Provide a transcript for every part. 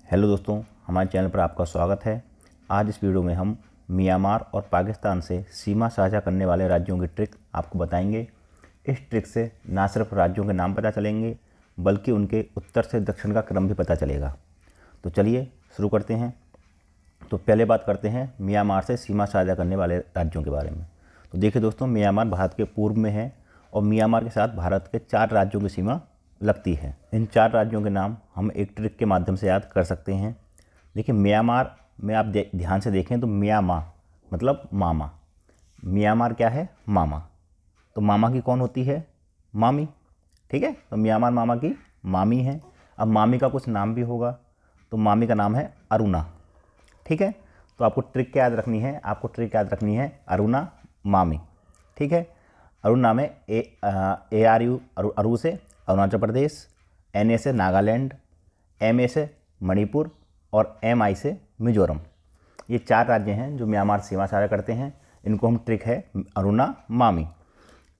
Hello दोस्तों, हमारे channel पर आपका स्वागत है। आज इस वीडियो में हम म्यांमार और पाकिस्तान से सीमा साझा करने वाले राज्यों की ट्रिक आपको बताएंगे। इस ट्रिक से ना सिर्फ राज्यों के नाम पता चलेंगे बल्कि उनके उत्तर से दक्षिण का क्रम भी पता चलेगा। तो चलिए शुरू करते हैं। तो पहले बात करते हैं म्यांमार से सीमा साझा करने वाले राज्यों के बारे में। तो देखिए दोस्तों, म्यांमार भारत के पूर्व में है और म्यांमार के साथ भारत के 4 राज्यों की सीमा लगती है। इन 4 राज्यों के नाम हम एक ट्रिक के माध्यम से याद कर सकते हैं। देखिए, म्यांमार में आप ध्यान से देखें तो म्यांमा मतलब मामा। म्यांमार क्या है? मामा। तो मामा की कौन होती है? मामी। ठीक है, तो म्यांमार मामा की मामी है। अब मामी का कुछ नाम भी होगा, तो मामी का नाम है अरुणा। ठीक है, तो आपको ट्रिक क्या याद रखनी है? आपको ट्रिक याद रखनी है अरुणा मामी। ठीक है, अरुणा में ARU अरु से अरुणाचल प्रदेश, NA से नागालैंड, MA से मणिपुर और MI से मिजोरम। ये 4 राज्य हैं जो म्यांमार से सीमा साझा करते हैं। इनको हम ट्रिक है अरुणा मामी।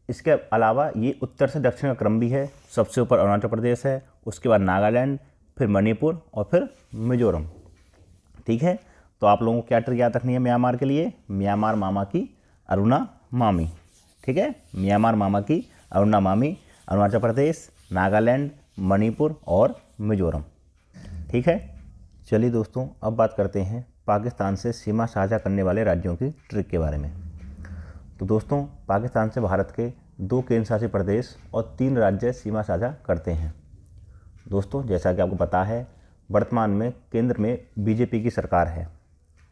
इसके अलावा ये उत्तर से दक्षिण का क्रम भी है। सबसे ऊपर अरुणाचल प्रदेश है, उसके बाद नागालैंड, फिर मणिपुर और फिर मिजोरम। ठीक है, तो आप लोगों को क्या ट्रिक याद रखनी है म्यांमार के लिए? म्यांमार मामा की अरुणा मामी। ठीक है, म्यांमार मामा की अरुणा मामी, अरुणाचल प्रदेश, नागालैंड, मणिपुर और मिजोरम। ठीक है, चलिए दोस्तों, अब बात करते हैं पाकिस्तान से सीमा साझा करने वाले राज्यों की ट्रिक के बारे में। तो दोस्तों, पाकिस्तान से भारत के 2 केंद्र शासित प्रदेश और 3 राज्य सीमा साझा करते हैं। दोस्तों, जैसा कि आपको पता है, वर्तमान में केंद्र में BJP की सरकार है।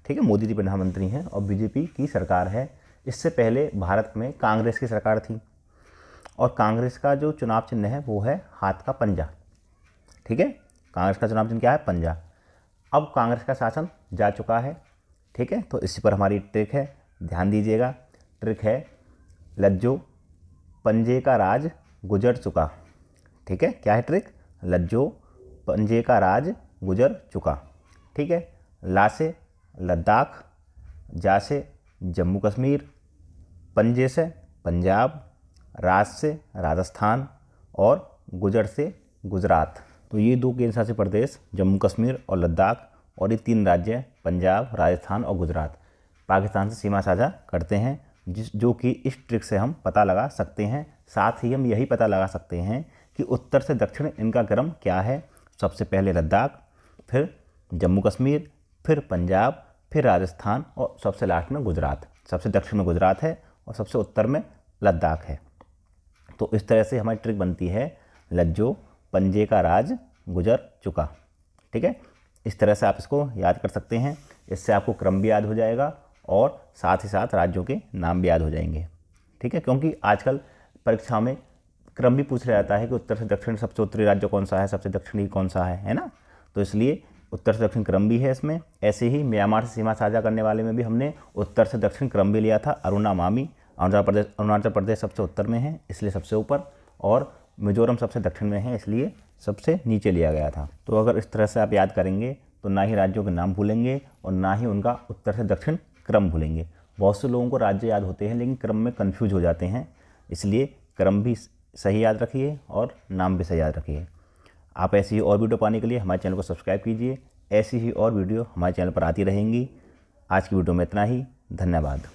ठीक है, मोदी जी प्रधानमंत्री हैं और BJP की सरकार है। इससे पहले भारत में कांग्रेस की सरकार थी और कांग्रेस का जो चुनाव चिन्ह है वो है हाथ का पंजा। ठीक है, कांग्रेस का चुनाव चिन्ह क्या है? पंजा। अब कांग्रेस का शासन जा चुका है। ठीक है, तो इसी पर हमारी ट्रिक है, ध्यान दीजिएगा। ट्रिक है लज्जो पंजे का राज गुजर चुका। ठीक है, क्या है ट्रिक? लज्जो पंजे का राज गुजर चुका। ठीक है, ला से लद्दाख, जा से जम्मू कश्मीर, पंजे से पंजाब, राज से राजस्थान और गुजर से गुजरात। तो ये 2 केंद्र शासित प्रदेश जम्मू कश्मीर और लद्दाख और ये 3 राज्य पंजाब, राजस्थान और गुजरात पाकिस्तान से सीमा साझा करते हैं, जो कि इस ट्रिक से हम पता लगा सकते हैं। साथ ही हम यही पता लगा सकते हैं कि उत्तर से दक्षिण इनका क्रम क्या है। सबसे पहले लद्दाख, फिर जम्मू कश्मीर, फिर पंजाब, फिर राजस्थान और सबसे लास्ट में गुजरात। सबसे दक्षिण में गुजरात है और सबसे उत्तर में लद्दाख है। तो इस तरह से हमारी ट्रिक बनती है लज्जो पंजे का राज गुजर चुका। ठीक है, इस तरह से आप इसको याद कर सकते हैं। इससे आपको क्रम भी याद हो जाएगा और साथ ही साथ राज्यों के नाम भी याद हो जाएंगे। ठीक है, क्योंकि आजकल परीक्षा में क्रम भी पूछ जाता है कि उत्तर से दक्षिण सबसे उत्तरी राज्य कौन सा है, सबसे दक्षिणी कौन सा है ना। तो इसलिए उत्तर से दक्षिण क्रम भी है इसमें। ऐसे ही म्यांमार से सीमा साझा करने वाले में भी हमने उत्तर से दक्षिण क्रम भी लिया था। अरुणा मामी, अरुणाचल प्रदेश सबसे उत्तर में है इसलिए सबसे ऊपर, और मिजोरम सबसे दक्षिण में है इसलिए सबसे नीचे लिया गया था। तो अगर इस तरह से आप याद करेंगे तो ना ही राज्यों के नाम भूलेंगे और ना ही उनका उत्तर से दक्षिण क्रम भूलेंगे। बहुत से लोगों को राज्य याद होते हैं लेकिन क्रम में कन्फ्यूज हो जाते हैं, इसलिए क्रम भी सही याद रखिए और नाम भी सही याद रखिए। आप ऐसी ही और वीडियो पाने के लिए हमारे चैनल को सब्सक्राइब कीजिए। ऐसी ही और वीडियो हमारे चैनल पर आती रहेंगी। आज की वीडियो में इतना ही। धन्यवाद।